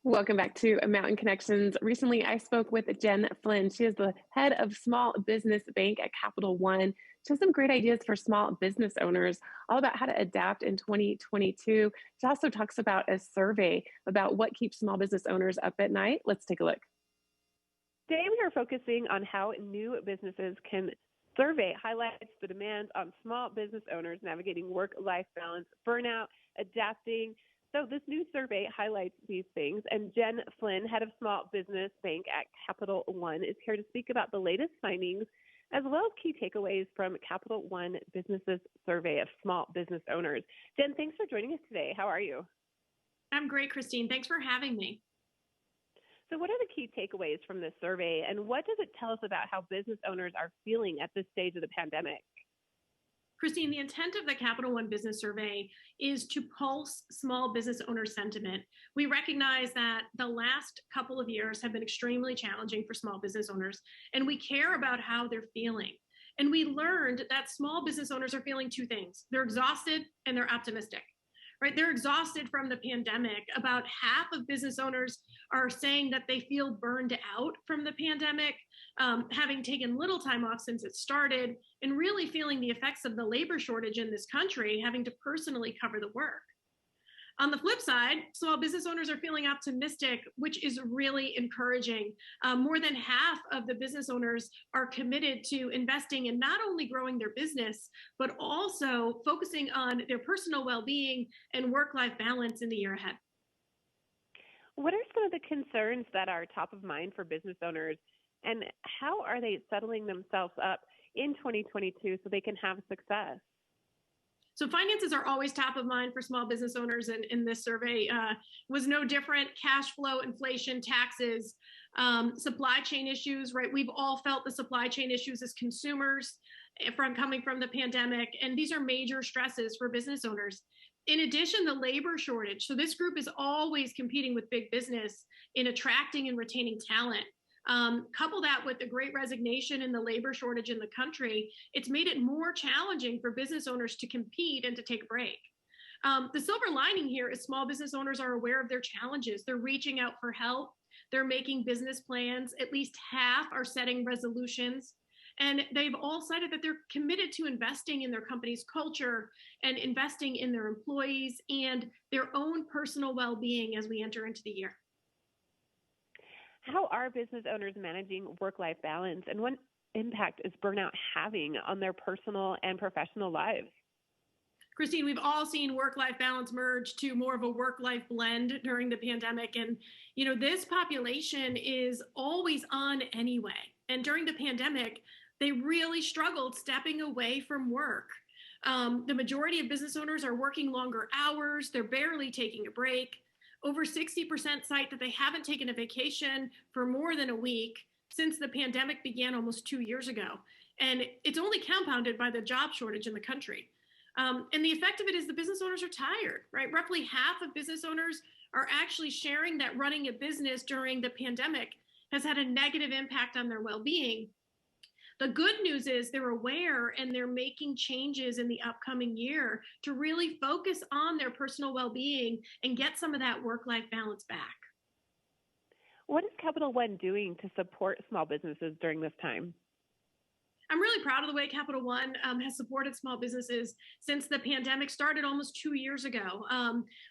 Welcome back to Mountain Connections. Recently, I spoke with Jenn Flynn. She is the head of Small Business Bank at Capital One. She has some great ideas for small business owners, all about how to adapt in 2022. She also talks about a survey about what keeps small business owners up at night. Let's take a look. Today, we are focusing on how new businesses can survey highlights the demands on small business owners navigating work-life balance, burnout, adapting. So this new survey highlights these things, and Jenn Flynn, head of Small Business Bank at Capital One, is here to speak about the latest findings as well as key takeaways from Capital One Business's survey of small business owners. Jenn, thanks for joining us today. How are you? I'm great, Christine. Thanks for having me. So what are the key takeaways from this survey, and what does it tell us about how business owners are feeling at this stage of the pandemic? Christine, the intent of the Capital One Business Survey is to pulse small business owner sentiment. We recognize that the last couple of years have been extremely challenging for small business owners, and we care about how they're feeling. And we learned that small business owners are feeling two things. They're exhausted and they're optimistic. Right? They're exhausted from the pandemic. About half of business owners are saying that they feel burned out from the pandemic, having taken little time off since it started, and really feeling the effects of the labor shortage in this country, having to personally cover the work. On the flip side, small business owners are feeling optimistic, which is really encouraging. More than half of the business owners are committed to investing in not only growing their business, but also focusing on their personal well-being and work-life balance in the year ahead. What are some of the concerns that are top of mind for business owners, and how are they settling themselves up in 2022 so they can have success? So finances are always top of mind for small business owners, and in this survey was no different. Cash flow, inflation, taxes, supply chain issues, right? We've all felt the supply chain issues as consumers coming from the pandemic, and these are major stresses for business owners. In addition, the labor shortage. So this group is always competing with big business in attracting and retaining talent. Couple that with the great resignation and the labor shortage in the country, it's made it more challenging for business owners to compete and to take a break. The silver lining here is small business owners are aware of their challenges. They're reaching out for help. They're making business plans. At least half are setting resolutions. And they've all cited that they're committed to investing in their company's culture and investing in their employees and their own personal well-being as we enter into the year. How are business owners managing work-life balance, and what impact is burnout having on their personal and professional lives? Christine, we've all seen work-life balance merge to more of a work-life blend during the pandemic. And, this population is always on anyway. And during the pandemic, they really struggled stepping away from work. The majority of business owners are working longer hours. They're barely taking a break. Over 60% cite that they haven't taken a vacation for more than a week since the pandemic began almost 2 years ago. And it's only compounded by the job shortage in the country. And the effect of it is the business owners are tired, right? Roughly half of business owners are actually sharing that running a business during the pandemic has had a negative impact on their well-being. The good news is they're aware and they're making changes in the upcoming year to really focus on their personal well-being and get some of that work-life balance back. What is Capital One doing to support small businesses during this time? I'm really proud of the way Capital One has supported small businesses since the pandemic started almost 2 years ago,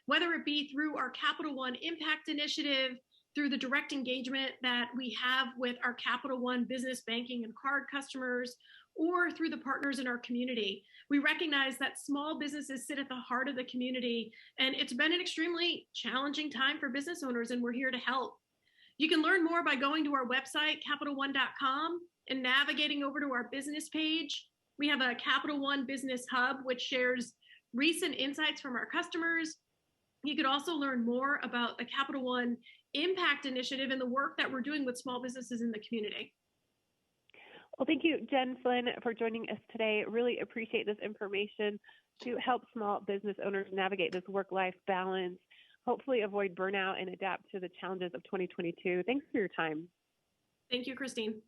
whether it be through our Capital One Impact Initiative, through the direct engagement that we have with our Capital One business banking and card customers, or through the partners in our community. We recognize that small businesses sit at the heart of the community, and it's been an extremely challenging time for business owners, and we're here to help. You can learn more by going to our website, CapitalOne.com, and navigating over to our business page. We have a Capital One Business Hub, which shares recent insights from our customers. You could also learn more about the Capital One Impact Initiative and the work that we're doing with small businesses in the community. Well, thank you, Jenn Flynn, for joining us today. Really appreciate this information to help small business owners navigate this work-life balance, hopefully avoid burnout and adapt to the challenges of 2022. Thanks for your time. Thank you, Christine.